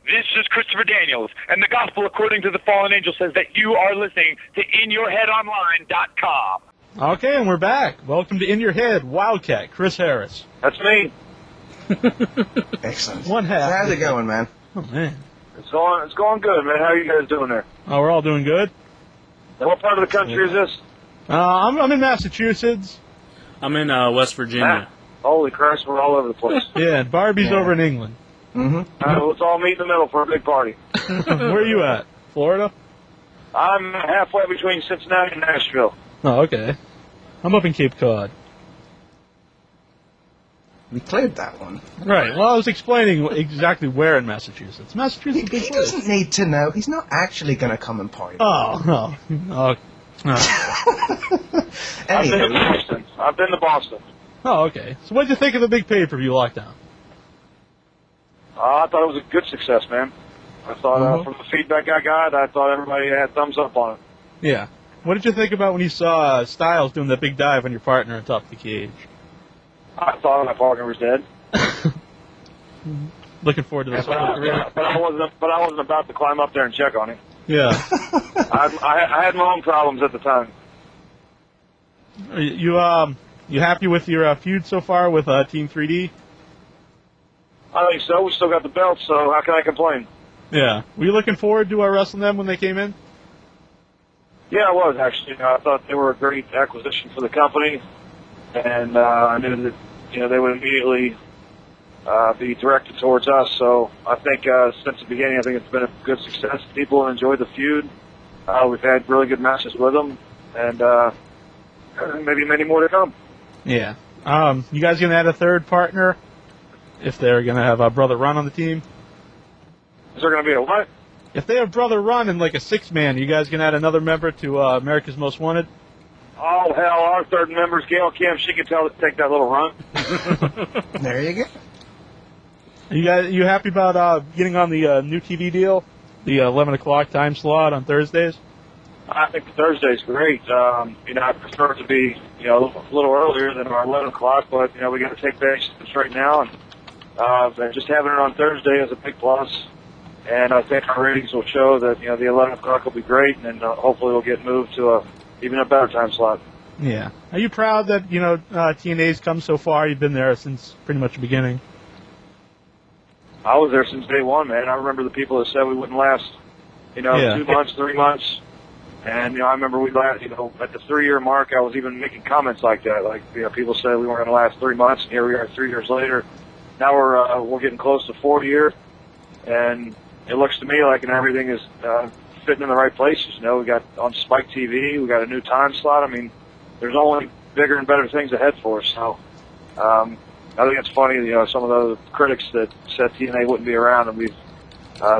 This is Christopher Daniels, and the gospel according to the fallen angel says that you are listening to InYourHeadOnline.com. Okay, and we're back. Welcome to In Your Head, Wildcat Chris Harris. That's me. Excellent. One half. So how's it going, man? Oh, man. It's going good, man. How are you guys doing there? Oh, we're all doing good. And what part of the country is this? I'm in Massachusetts. I'm in West Virginia. Holy Christ, we're all over the place. Yeah, and Barbie's over in England. Mm-hmm. Let's all meet in the middle for a big party. Where are you at? Florida? I'm halfway between Cincinnati and Nashville. Oh, okay. I'm up in Cape Cod. We cleared that one. Right. Well, I was explaining exactly where in Massachusetts. Massachusetts is a big He place. doesn't need to know. He's not actually going to come and party. Oh, no. Oh, no. Anyway, I've been to Boston. Oh, okay. So what did you think of the big pay-per-view lockdown? I thought it was a good success, man. I thought from the feedback I got, I thought everybody had thumbs up on it. Yeah. What did you think about when you saw Styles doing that big dive on your partner on top of the cage? I thought my partner was dead. Looking forward to this but whole career. I wasn't about to climb up there and check on him. Yeah. I had my own problems at the time. You happy with your feud so far with Team 3D? I think so. We still got the belt, so how can I complain? Yeah. Were you looking forward to wrestling them when they came in? Yeah, I was actually. I thought they were a great acquisition for the company, and I knew that they would immediately be directed towards us. So I think since the beginning, I think it's been a good success. People enjoyed the feud. We've had really good matches with them, and maybe many more to come. Yeah. You guys gonna add a third partner if they're gonna have a Brother Run on the team? Is there going to be a what? If they have Brother Run and like a 6-man, you guys gonna add another member to America's Most Wanted? Oh hell, our third member's Gail Kim. She can take that little run. there you go. You happy about getting on the new TV deal, the 11 o'clock time slot on Thursdays? I think Thursday's great. I prefer it to be a little earlier than our 11 o'clock, but we got to take back right now, and just having it on Thursday is a big plus. And I think our ratings will show that the 11 o'clock will be great, and hopefully we'll get moved to even a better time slot. Yeah. Are you proud that TNA's come so far? You've been there since pretty much the beginning. I was there since day one, man. I remember the people that said we wouldn't last, 2 months, 3 months. And, I remember we last, at the 3-year mark, I was even making comments like that. Like, people said we weren't going to last 3 months, and here we are 3 years later. Now we're getting close to 4 years, and it looks to me like everything is fitting in the right places. We got on Spike TV, we got a new time slot. I mean, there's only bigger and better things ahead for us. So I think it's funny, some of the critics that said TNA wouldn't be around, and we've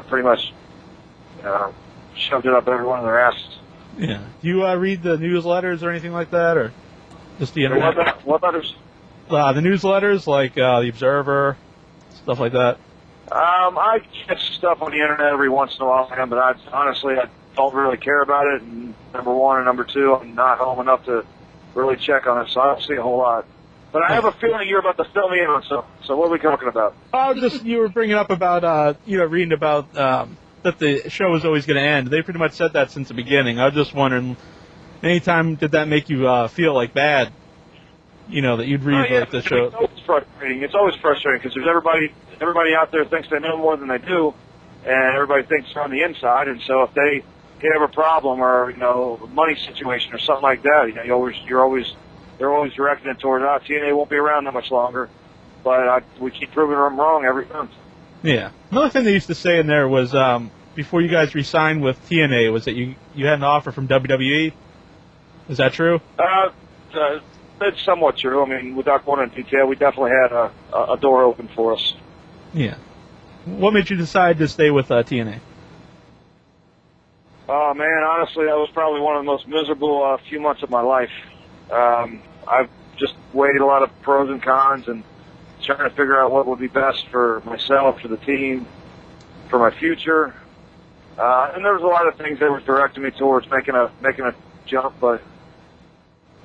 pretty much shoved it up every one of their asses. Yeah. Do you read the newsletters or anything like that, or just the internet? What letters? The newsletters, like The Observer, stuff like that. I catch stuff on the internet every once in a while, but I don't really care about it. And number one and number two, I'm not home enough to really check on it, so I don't see a whole lot. But I have a feeling you're about to fill me in on something. So what are we talking about? You were bringing up about reading about that the show was always going to end. They pretty much said that since the beginning. I was just wondering, anytime did that make you feel like bad? That you'd read the show. It's always frustrating. It's always frustrating because there's everybody out there thinks they know more than they do, and everybody thinks they're on the inside. And so if they have a problem or a money situation or something like that, they're always directing it toward TNA won't be around that much longer. But we keep proving them wrong every month. Yeah. Another thing they used to say in there was before you guys re-signed with TNA was that you had an offer from WWE. Is that true? That's somewhat true. I mean, without going into detail, we definitely had a door open for us. Yeah. What made you decide to stay with TNA? Oh, man, honestly, that was probably one of the most miserable few months of my life. I've just weighed a lot of pros and cons and trying to figure out what would be best for myself, for the team, for my future. And there was a lot of things that were directing me towards making a jump, but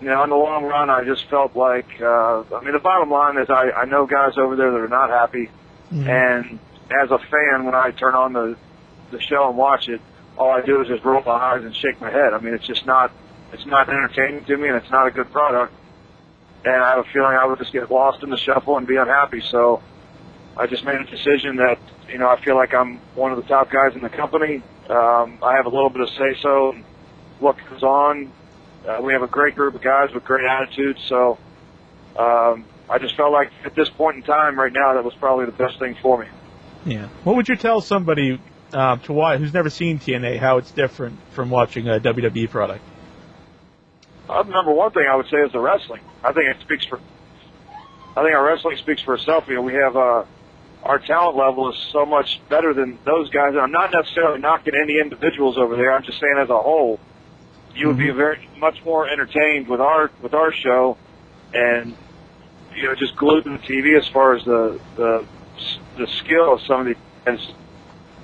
in the long run, I just felt like, the bottom line is I know guys over there that are not happy, and as a fan, when I turn on the show and watch it, all I do is just roll my eyes and shake my head. I mean, it's not entertaining to me, and it's not a good product. And I have a feeling I would just get lost in the shuffle and be unhappy. So I just made a decision that, I feel like I'm one of the top guys in the company. I have a little bit of say-so in what goes on. We have a great group of guys with great attitudes. So I just felt like at this point in time right now, that was probably the best thing for me. Yeah. What would you tell somebody to watch who's never seen TNA how it's different from watching a WWE product? Number one thing I would say is the wrestling. I think our wrestling speaks for itself. We have our talent level is so much better than those guys. And I'm not necessarily knocking any individuals over there. I'm just saying as a whole, you would be very much more entertained with our show, and just glued to the TV as far as the skill of some of these guys.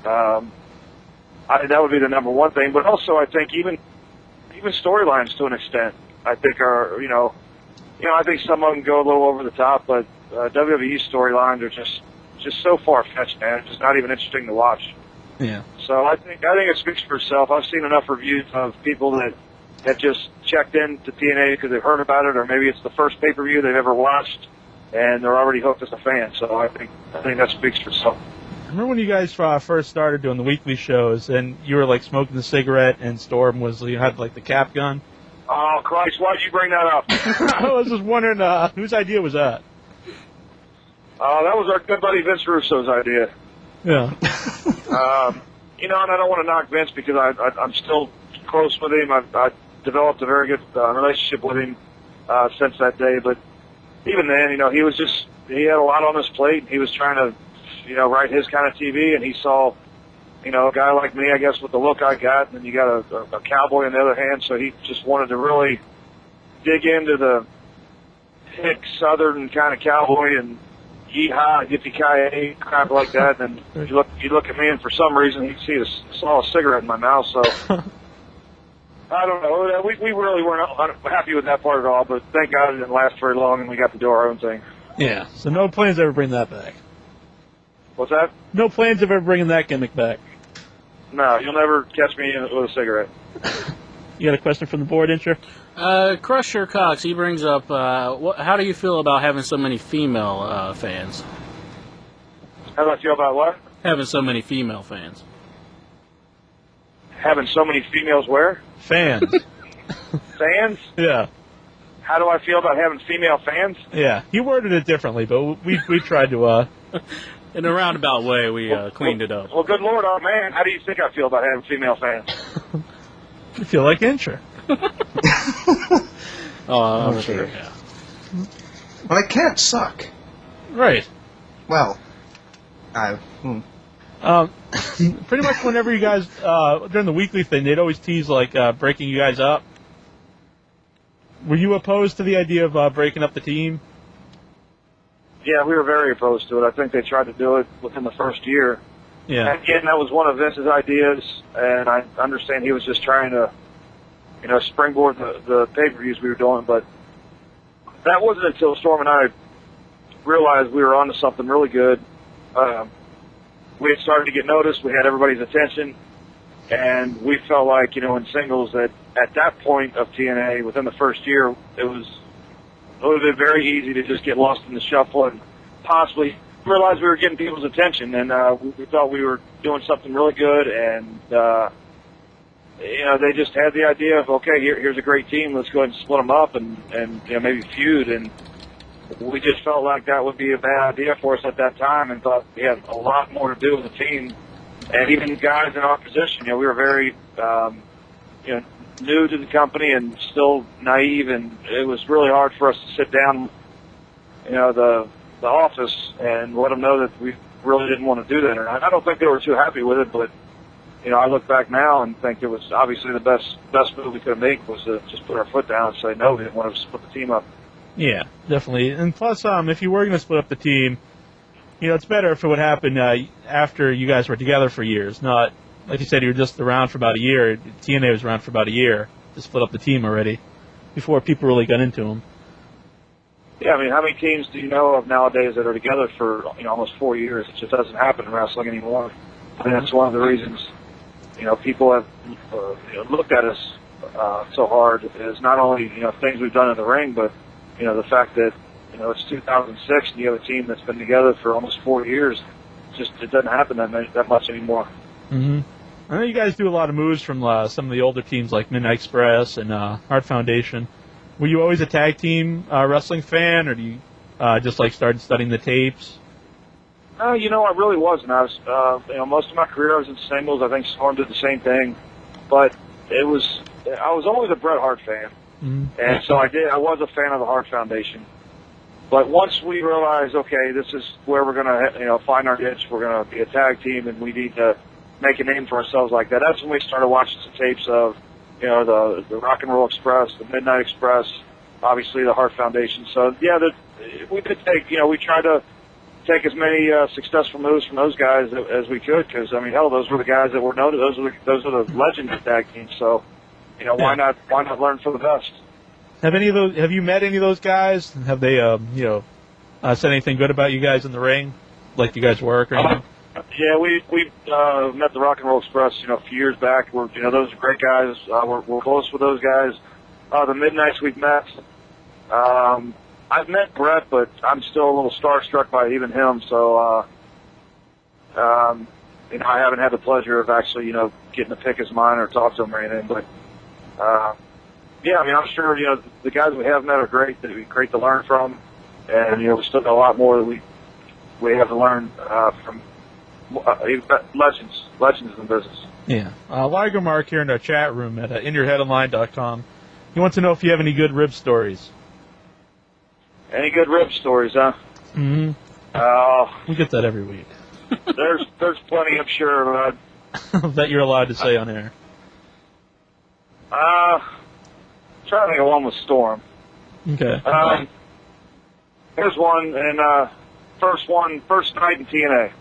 That would be the number one thing. But also, I think even storylines to an extent, I think are I think some of them go a little over the top, but WWE storylines are just so far fetched, man. It's just not even interesting to watch. Yeah. So I think it speaks for itself. I've seen enough reviews of people that have just checked in to TNA because they've heard about it, or maybe it's the first pay-per-view they've ever watched, and they're already hooked as a fan. So I think that speaks for itself. I remember when you guys first started doing the weekly shows, and you were like smoking the cigarette, and Storm had like the cap gun. Oh Christ! Why did you bring that up? I was just wondering whose idea was that? That was our good buddy Vince Russo's idea. Yeah. And I don't want to knock Vince because I'm still close with him. I developed a very good relationship with him since that day. But even then, he had a lot on his plate. He was trying to, write his kind of TV, and he saw, a guy like me, I guess, with the look I got, and then you got a cowboy on the other hand, so he just wanted to really dig into the hick southern kind of cowboy and yeehaw, yippee-ki-yay, crap like that, and you look at me, and for some reason he saw a cigarette in my mouth, so I don't know. We really weren't happy with that part at all, but thank God it didn't last very long, and we got to do our own thing. Yeah, so no plans to ever bring that back. What's that? No plans of ever bringing that gimmick back. No, you'll never catch me with a cigarette. You got a question from the board, Incher? Crusher Cox, he brings up, how do you feel about having so many female fans? How do I feel about what? Having so many female fans. Having so many females where? Fans. Fans? Yeah. How do I feel about having female fans? Yeah, he worded it differently, but we tried to... In a roundabout way, we cleaned it up. Well, good Lord, oh man, how do you think I feel about having female fans? You feel like Incher. I'm sure, yeah. Well, it can't suck. Right. Well, pretty much whenever you guys, during the weekly thing, they'd always tease, like, breaking you guys up. Were you opposed to the idea of breaking up the team? Yeah, we were very opposed to it. I think they tried to do it within the first year. Yeah. And again, that was one of Vince's ideas, and I understand he was just trying to, springboard the pay-per-views we were doing, but that wasn't until Storm and I realized we were onto something really good. We had started to get noticed. We had everybody's attention, and we felt like, in singles that at that point of TNA, within the first year, it would have been very easy to just get lost in the shuffle and possibly realize we were getting people's attention, and we thought we were doing something really good, and they just had the idea of, okay, here's a great team, let's go ahead and split them up and maybe feud, and we just felt like that would be a bad idea for us at that time, and thought we had a lot more to do with the team, and even guys in our position, we were very new to the company and still naive, and it was really hard for us to sit down, the office and let them know that we really didn't want to do that. And I don't think they were too happy with it, but I look back now and think it was obviously the best move we could have made was to just put our foot down and say no, we didn't want to split the team up. Yeah, definitely. And plus, if you were going to split up the team, it's better if it would happen after you guys were together for years, not like you said, you were just around for about a year. TNA was around for about a year to split up the team already before people really got into them. Yeah, I mean, how many teams do you know of nowadays that are together for almost 4 years? It just doesn't happen in wrestling anymore. And that's one of the reasons people have looked at us so hard. Is not only things we've done in the ring, but the fact that it's 2006 and you have a team that's been together for almost 4 years. It doesn't happen that much anymore. Mm-hmm. I know you guys do a lot of moves from some of the older teams like Midnight Express and Heart Foundation. Were you always a tag team wrestling fan, or do you just started studying the tapes? I really wasn't. I was, most of my career I was in singles. I think Storm did the same thing, but I was always a Bret Hart fan, and so I was a fan of the Hart Foundation. But once we realized, okay, this is where we're gonna, find our niche. We're gonna be a tag team, and we need to make a name for ourselves like that. That's when we started watching some tapes of, the Rock and Roll Express, the Midnight Express, obviously the Hart Foundation. So yeah, we did take, we tried to take as many successful moves from those guys as we could, because I mean, hell, those were the guys that were noted. Those are the legends of tag teams. So, why not learn from the best? Have you met any of those guys? Have they, said anything good about you guys in the ring? Like you guys work or anything? Yeah, we met the Rock and Roll Express, a few years back. Those are great guys. We're close with those guys. The Midnights we've met. I've met Brett, but I'm still a little starstruck by even him. So, I haven't had the pleasure of actually, getting to pick his mind or talk to him or anything. But, yeah, I mean, I'm sure, the guys we have met are great. They'd be great to learn from. And, we still got a lot more that we have to learn from legends in the business. Yeah. Liger Mark here in our chat room at InYourHeadOnline.com. He wants to know if you have any good rib stories. Any good rib stories, huh? Mm-hmm. We get that every week. There's plenty, I'm sure. That you're allowed to say on air. Trying to think of one with Storm. Okay. Here's one, and first night in TNA.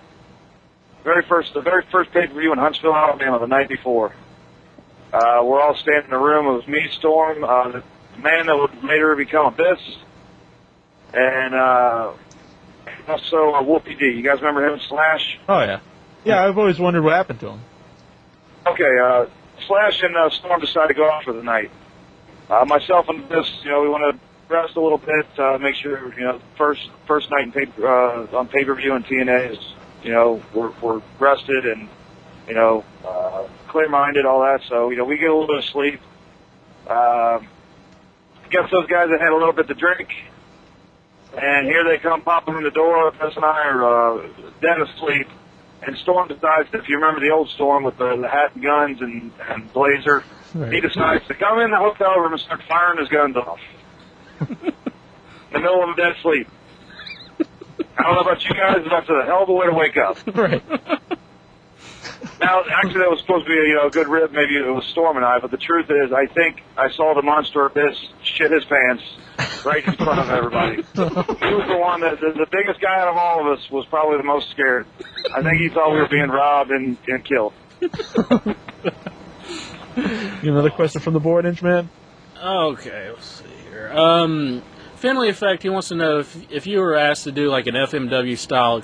The very first pay-per-view in Huntsville, Alabama, the night before. We're all standing in the room. It was me, Storm, the man that would later become Abyss, and also Whoopie D. You guys remember him, Slash? Oh, yeah. Yeah, I've always wondered what happened to him. Okay, Slash and Storm decided to go out for the night. Myself and Abyss, we want to rest a little bit, make sure, first night on pay-per-view in TNA is, we're rested and, clear-minded, all that. So, we get a little bit of sleep. Guess those guys that had a little bit to drink. And here they come popping in the door. Chris and I are dead asleep. And Storm decides, if you remember the old Storm with the hat and guns and blazer, right. He decides to come in the hotel room and start firing his guns off. In the middle of a dead sleep. I don't know about you guys, but that's a hell of a way to wake up. Right. Now, actually, that was supposed to be a good rib. Maybe it was Storm and I, but the truth is, I think I saw the monster Abyss shit his pants right in front of everybody. He was the one that, the biggest guy out of all of us, was probably the most scared. I think he thought we were being robbed and killed. Another question from the board, Inchman? Okay, let's see here. Family Effect, he wants to know if you were asked to do like an FMW-style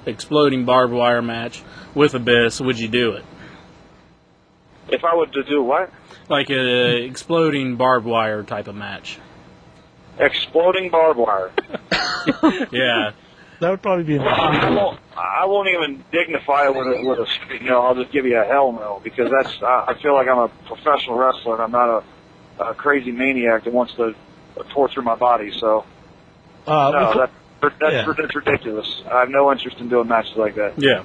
exploding barbed wire match with Abyss, would you do it? If I were to do what? Like an exploding barbed wire type of match. Exploding barbed wire. Yeah. That would probably be I won't even dignify it with a I'll just give you a hell no, because I feel like I'm a professional wrestler and I'm not a crazy maniac that wants to torture my body, so no, that's ridiculous. I have no interest in doing matches like that. Yeah.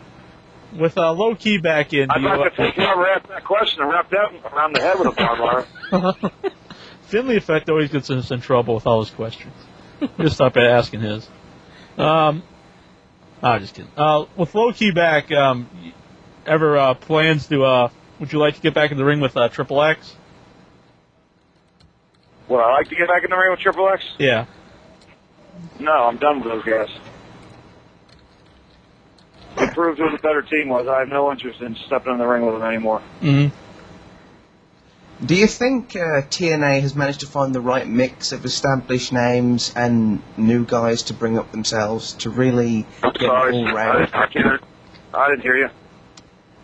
With Low Key back in, I'd like to think whoever asked that question and wrapped that around the head with a barbed wire. Finley Effect always gets us in trouble with all his questions. Just stop asking his. Just kidding. With Low Key back, ever plans to? Would you like to get back in the ring with Triple X? Would I like to get back in the ring with Triple X? Yeah. No, I'm done with those guys. It proved who the better team was. I have no interest in stepping in the ring with them anymore. Mm-hmm. Do you think TNA has managed to find the right mix of established names and new guys to bring up themselves to really get all round? I didn't hear you.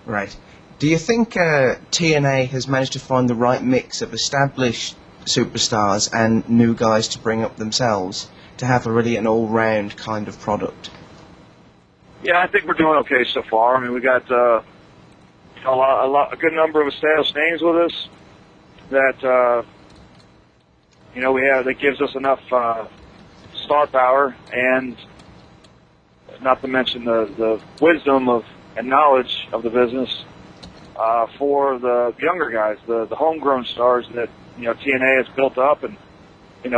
Right. Do you think TNA has managed to find the right mix of established superstars and new guys to bring up themselves to have an all-round kind of product? Yeah, I think we're doing okay so far. I mean, we got a good number of established names with us that we have that gives us enough star power, and not to mention the wisdom and knowledge of the business for the younger guys, the homegrown stars that TNA has built up, and I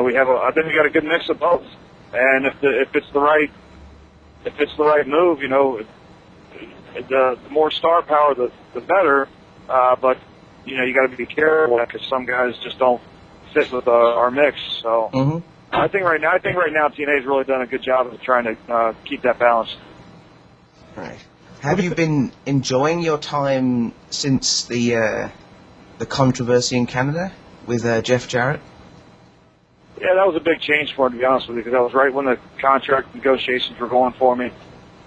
think we got a good mix of both. And if it's the right move, the more star power, the better. But you got to be careful because some guys just don't fit with our mix. So I think right now TNA's really done a good job of trying to keep that balance. Right. Have you been enjoying your time since the controversy in Canada with Jeff Jarrett? Yeah, that was a big change for me, to be honest with you, because that was right when the contract negotiations were going for me.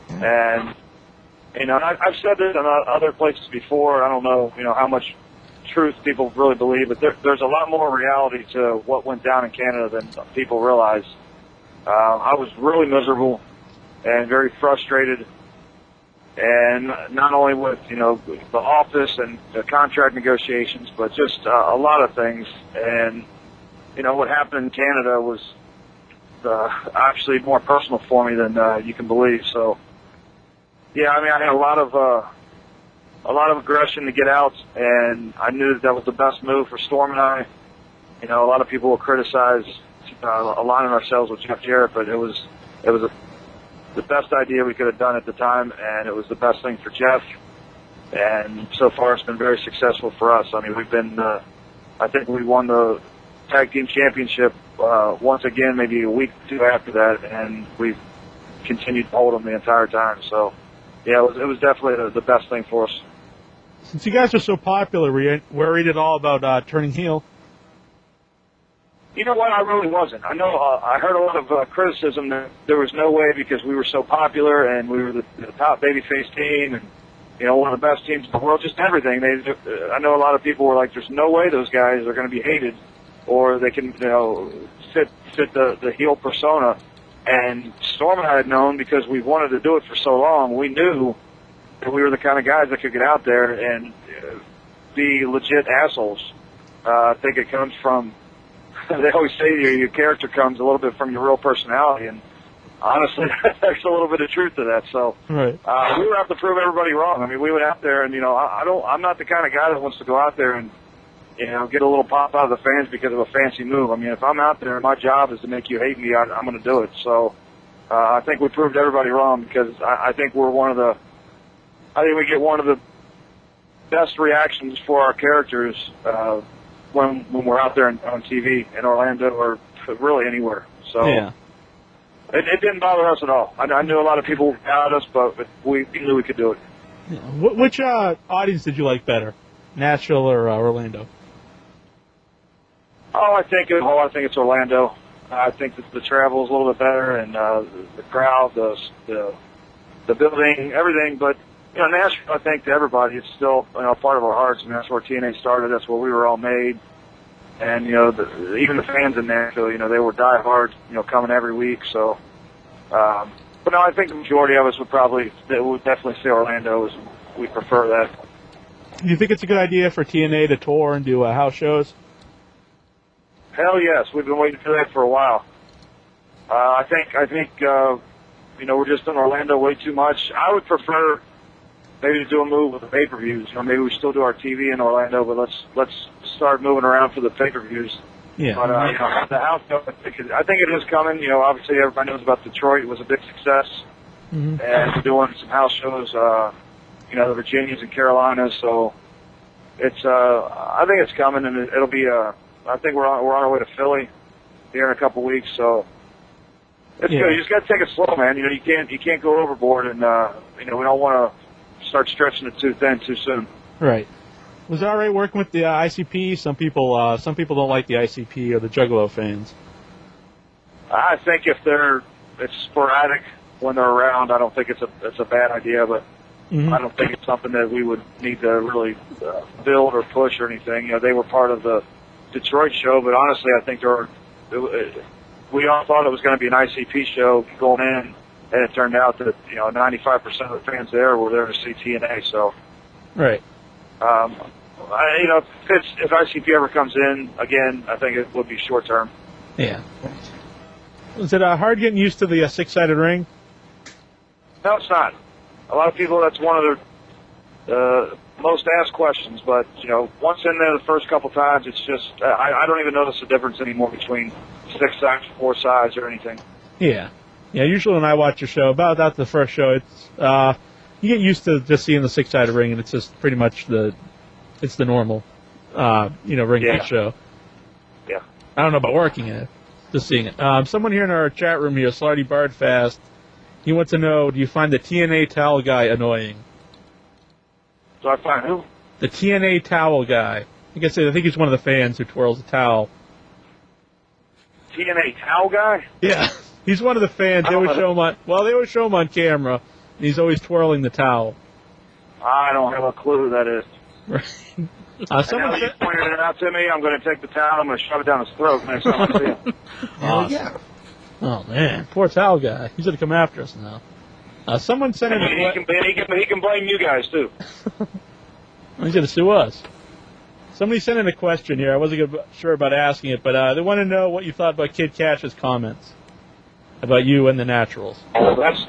And, I've said this in other places before. I don't know, how much truth people really believe, but there's a lot more reality to what went down in Canada than people realize. I was really miserable and very frustrated, and not only with, the office and the contract negotiations, but just a lot of things. And, what happened in Canada was actually more personal for me than you can believe. So, yeah, I mean, I had a lot of aggression to get out, and I knew that was the best move for Storm and I. A lot of people will criticize aligning ourselves with Jeff Jarrett, but it was the best idea we could have done at the time, and it was the best thing for Jeff. And so far, it's been very successful for us. I mean, we've been, I think we won the tag team championship once again, maybe a week or two after that, and we've continued to hold them the entire time. So, yeah, it was definitely the best thing for us. Since you guys are so popular, were you worried at all about turning heel? You know what? I really wasn't. I know I heard a lot of criticism that there was no way because we were so popular and we were the top babyface team and one of the best teams in the world, just everything. I know a lot of people were like, "There's no way those guys are going to be hated, or they can fit the heel persona." And Storm and I had known because we wanted to do it for so long. We knew that we were the kind of guys that could get out there and be legit assholes. I think it comes from. They always say your character comes a little bit from your real personality, and honestly, there's a little bit of truth to that. So right. We would have to prove everybody wrong. I mean, we went out there, and I'm not the kind of guy that wants to go out there and get a little pop out of the fans because of a fancy move. I mean, if I'm out there and my job is to make you hate me, I'm going to do it. So I think we proved everybody wrong because I think we get one of the best reactions for our characters. When we're out there on TV in Orlando or really anywhere. So yeah. It didn't bother us at all. I knew a lot of people doubted us, but we knew we could do it. Yeah. Which audience did you like better, Nashville or Orlando? Oh, I think it's Orlando. I think that the travel is a little bit better, and the crowd, the building, everything. But Nashville, I think to everybody, it's still part of our hearts. I mean, that's where TNA started. That's where we were all made. And even the fans in Nashville, they were diehard, coming every week. So, but no, I think the majority of us would definitely say Orlando. We prefer that. Do you think it's a good idea for TNA to tour and do house shows? Hell yes, we've been waiting for that for a while. I think we're just in Orlando way too much. I would prefer maybe to do a move with the pay-per-views. Maybe we still do our TV in Orlando, but let's start moving around for the pay-per-views. Yeah. But the house show, I think it is coming. Obviously everybody knows about Detroit. It was a big success, and we're doing some house shows. The Virginias and Carolinas. So it's I think it's coming, and it'll be. I think we're on our way to Philly here in a couple weeks. So it's good. You just got to take it slow, man. You can't go overboard, and we don't want to start stretching it too thin too soon. Right. Was it all right working with the ICP? Some people don't like the ICP or the Juggalo fans. I think if it's sporadic when they're around, I don't think it's a bad idea, but I don't think it's something that we would need to really build or push or anything. You know, they were part of the Detroit show, but honestly, I think we all thought it was going to be an ICP show going in, and it turned out that 95% of the fans there were there to see TNA. So, right. If ICP ever comes in again, I think it would be short term. Yeah. Was it hard getting used to the six-sided ring? No, it's not. A lot of people, that's one of their most asked questions. But once in there, the first couple times, it's just I don't even notice the difference anymore between 6 sides, 4 sides, or anything. Yeah. Usually when I watch a show, about the first show, it's you get used to just seeing the 6-sided ring, and it's just pretty much the normal ring of the show. Yeah. I don't know about working it, just seeing it. Someone here in our chat room here, Slarty Bardfast, he wants to know: do you find the TNA towel guy annoying? Do I find who? The TNA towel guy. I think he's one of the fans who twirls the towel. TNA towel guy? Yeah. He's one of the fans. They always show him on camera, and he's always twirling the towel. I don't have a clue who that is. Right. Now you pointed it out to me, I'm going to take the towel, I'm going to shove it down his throat next time I see him. Awesome. Yeah. Oh, man. Poor towel guy. He's going to come after us now. Someone sent in he can blame you guys, too. He's going to sue us. Somebody sent in a question here. I wasn't sure about asking it, but they want to know what you thought about Kid Cash's comments about you and the Naturals. Oh, that's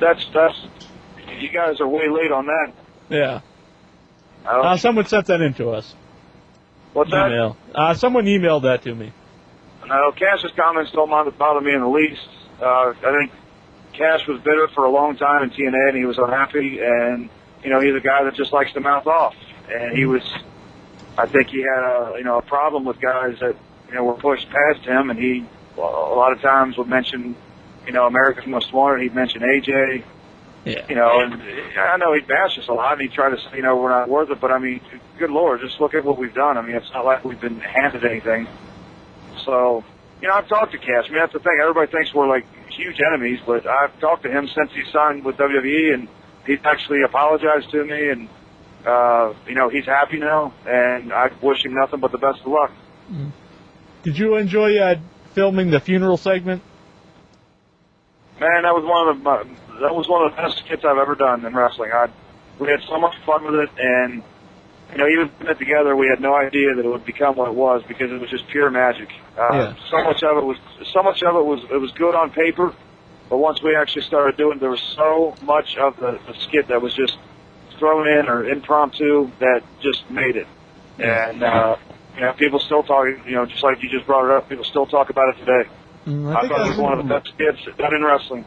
you guys are way late on that. Yeah. Someone sent that in to us. What's that? Email. Someone emailed that to me. No, Cash's comments don't bother me in the least. I think Cash was bitter for a long time in TNA, and he was unhappy, and he's a guy that just likes to mouth off, and I think he had a problem with guys that were pushed past him, and he a lot of times would mention America's Most Wanted. He'd mention AJ. Yeah. And I know he'd bash us a lot, and he'd try to say we're not worth it, but I mean, good Lord, just look at what we've done. I mean, it's not like we've been handed anything. So, I've talked to Cash. I mean, that's the thing. Everybody thinks we're like huge enemies, but I've talked to him since he signed with WWE, and he's actually apologized to me, and he's happy now, and I wish him nothing but the best of luck. Mm-hmm. Did you enjoy filming the funeral segment? Man, that was one of the best skits I've ever done in wrestling. We had so much fun with it, and even putting it together, we had no idea that it would become what it was because it was just pure magic. So much of it was good on paper, but once we actually started doing it, there was so much of the skit that was just thrown in or impromptu that just made it. And people still talk. Just like you just brought it up, people still talk about it today. I thought it was one of the best skits done in wrestling.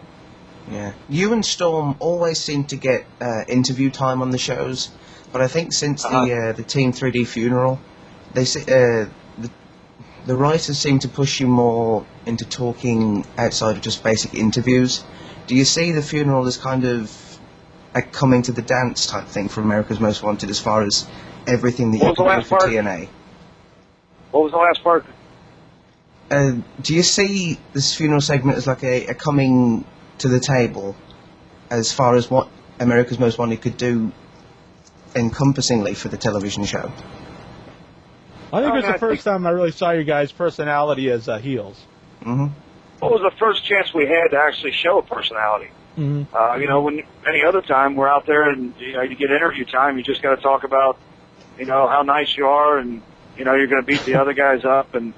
Yeah, you and Storm always seem to get interview time on the shows, but I think since the Team 3D funeral, the writers seem to push you more into talking outside of just basic interviews. Do you see the funeral as kind of a coming to the dance type thing for America's Most Wanted, as far as everything that you can do for TNA? What was the last part? Do you see this funeral segment as like a coming to the table as far as what America's Most Wanted could do encompassingly for the television show? I think it was the first time I really saw you guys' personality as heels. Mm-hmm. What was the first chance we had to actually show a personality? Mm-hmm. When any other time we're out there and you get interview time, you just got to talk about how nice you are, and you're going to beat the other guys up, and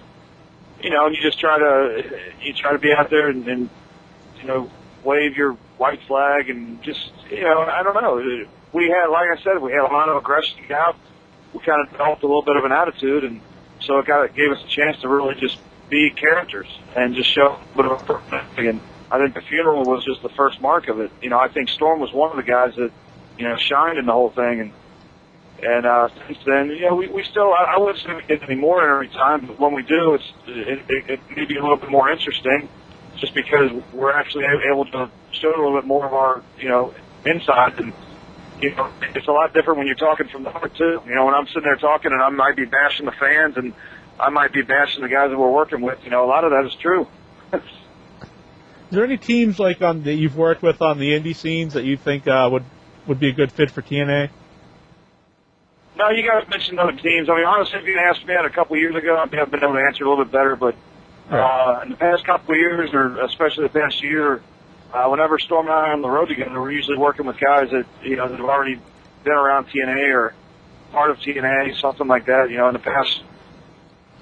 you just try to be out there and wave your white flag, and just I don't know. We had, like I said, we had a lot of aggression out. We kind of developed a little bit of an attitude, and so it gave us a chance to really just be characters and just show a bit of a personality. And I think the funeral was just the first mark of it. I think Storm was one of the guys that shined in the whole thing, and since then, we still, I wouldn't say we get any more every time, but when we do, it may be a little bit more interesting, just because we're actually able to show a little bit more of our, inside, and you know, it's a lot different when you're talking from the heart too. You know, when I'm sitting there talking and I might be bashing the fans and I might be bashing the guys that we're working with, you know, a lot of that is true. Is there any teams like that you've worked with on the indie scenes that you think would be a good fit for TNA? No, you guys mentioned other teams. I mean, honestly, if you asked me that a couple of years ago, I'd have been able to answer a little bit better. But in the past couple of years, or especially the past year, whenever Storm and I are on the road together, we're usually working with guys that, you know, that have already been around TNA or part of TNA, something like that. You know, in the past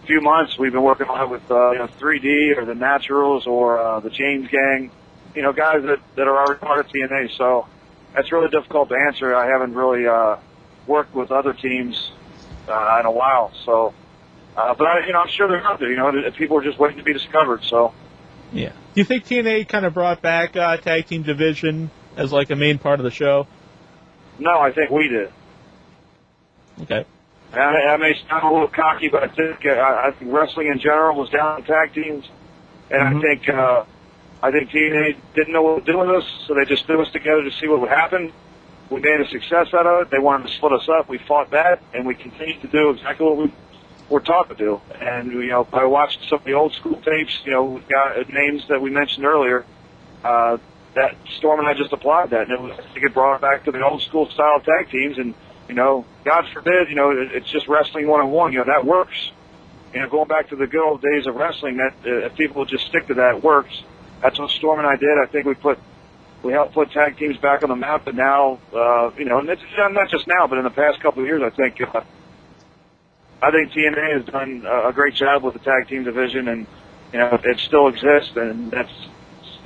few months, we've been working a lot with you know, 3D or the Naturals or the James Gang. You know, guys that are already part of TNA. So that's really difficult to answer. I haven't really worked with other teams in a while. So, but you know, I'm sure they're out there. You know, people are just waiting to be discovered. So, yeah. Do you think TNA kind of brought back tag team division as like a main part of the show? No, I think we did. Okay. I may sound a little cocky, but I think wrestling in general was down in tag teams, and I think TNA didn't know what to do with us, so they just threw us together to see what would happen. We made a success out of it. They wanted to split us up. We fought that, and we continued to do exactly what we were taught to do. And, you know, I watched some of the old school tapes, you know, names that we mentioned earlier, that Storm and I just applied that, and it was to get brought back to the old school style tag teams. And, you know, God forbid, you know, it's just wrestling one-on-one. You know, that works. You know, going back to the good old days of wrestling, that if people would just stick to that, it works. That's what Storm and I did. I think we helped put tag teams back on the map, but now, you know, and it's not just now, but in the past couple of years, I think TNA has done a great job with the tag team division, and, you know, it still exists, and that's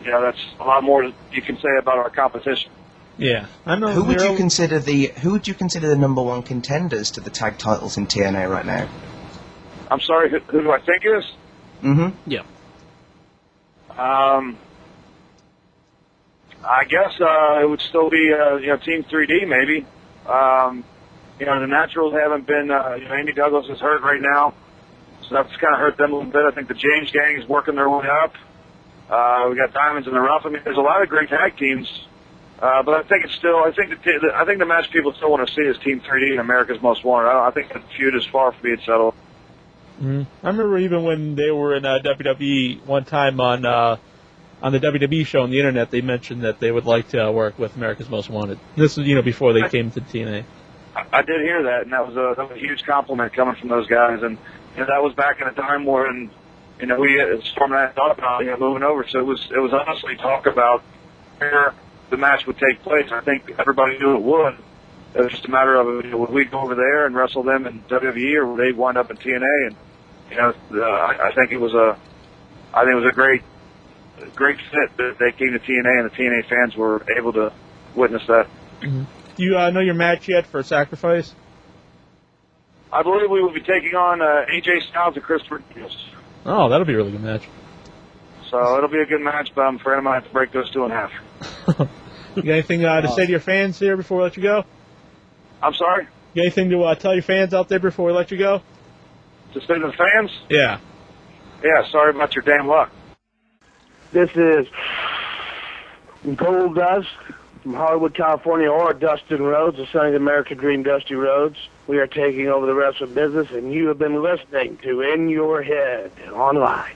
a lot more you can say about our competition. Yeah, I know. Who would you consider the number one contenders to the tag titles in TNA right now? I'm sorry, who do I think is? Mm-hmm. Yeah. I guess it would still be you know, Team 3D maybe. You know, the Naturals haven't been. You know, Amy Douglas is hurt right now, so that's kind of hurt them a little bit. I think the James Gang is working their way up. We got Diamonds in the Rough. I mean, there's a lot of great tag teams, but I think it's still. I think the match people still want to see is Team 3D and America's Most Wanted. I think the feud is far from being settled. Mm-hmm. I remember even when they were in WWE one time on the WWE show on the internet, they mentioned that they would like to work with America's Most Wanted. This was, you know, before they came to TNA. I did hear that, and that was a huge compliment coming from those guys. And, you know, that was back in a time when, you know, Storm and I thought about, you know, moving over. So it was honestly talk about where the match would take place. I think everybody knew it would. It was just a matter of, you know, would we go over there and wrestle them in WWE, or would they wind up in TNA? And, you know, I think it was a great fit that they came to TNA, and the TNA fans were able to witness that. Mm-hmm. Do you know your match yet for Sacrifice? I believe we will be taking on AJ Styles and Christopher Daniels. Oh, that'll be a really good match. So it'll be a good match, but I'm afraid I might have to break those two in half. You got anything to say to your fans here before we let you go? I'm sorry? You got anything to tell your fans out there before we let you go? To say to the fans? Yeah. Yeah, sorry about your damn luck. This is Gold Dust from Hollywood, California, or Dustin Rhodes, the son of the American Dream, Dusty Rhodes. We are taking over the wrestling business, and you have been listening to In Your Head Online.